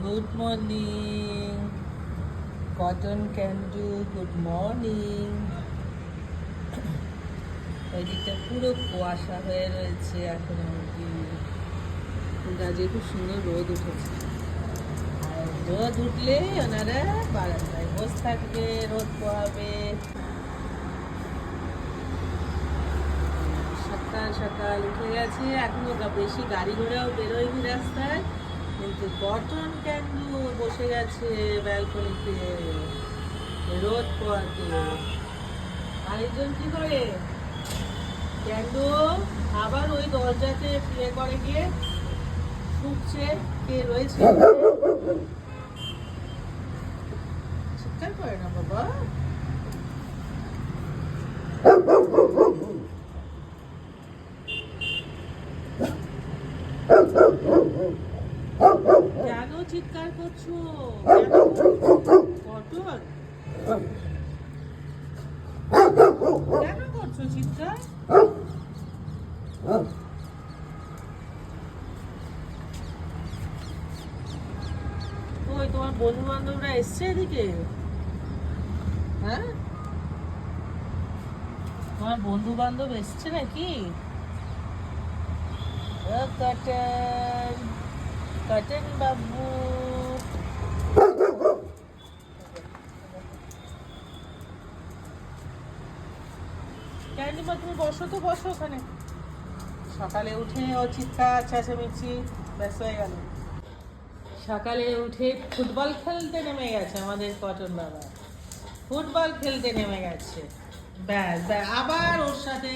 Good morning cotton candy, good morning. ওইদিকটা পুরো কুয়াশা হয়ে রয়েছে এখন অবধি। গাছে খুব সুন্দর রোদ উঠেছে, আর রোদ উঠলে ওনারা বারান্দায় বসে থাকবে, রোদ পোয়াবে। সকাল সকাল উঠে গেছে, এখনো বেশি গাড়ি ঘোড়াও বেরোয়নি রাস্তায়, কিন্তু কটন ক্যান্ডু বসে গেছে ব্যালকনিতে রোদ পোয়াতে। আরেকজন কি করে? ক্যান্ডু আবার ওই দরজাতে প্লে করে গিয়ে শুকছে। কে রয়েছে? চিৎকার করে না বাবা। কেন চিৎকার করছো? কটন কেন করছো চিৎকার? ওই তোমার বন্ধু বান্ধবরা এসছে এদিকে? হ্যাঁ, তোমার বন্ধু বান্ধব এসছে নাকি? ও কটন, কটন বাবু। ক্যান্ডিমা তুমি বসো তো, বসো ওখানে। সকালে উঠে ও চিৎকার চেঁচামেচি ব্যাস হয়ে গেল। সকালে উঠে ফুটবল খেলতে নেমে গেছে আমাদের কটন বাবা, ফুটবল খেলতে নেমে গেছে। ব্যাস ব্যাস আবার ওর সাথে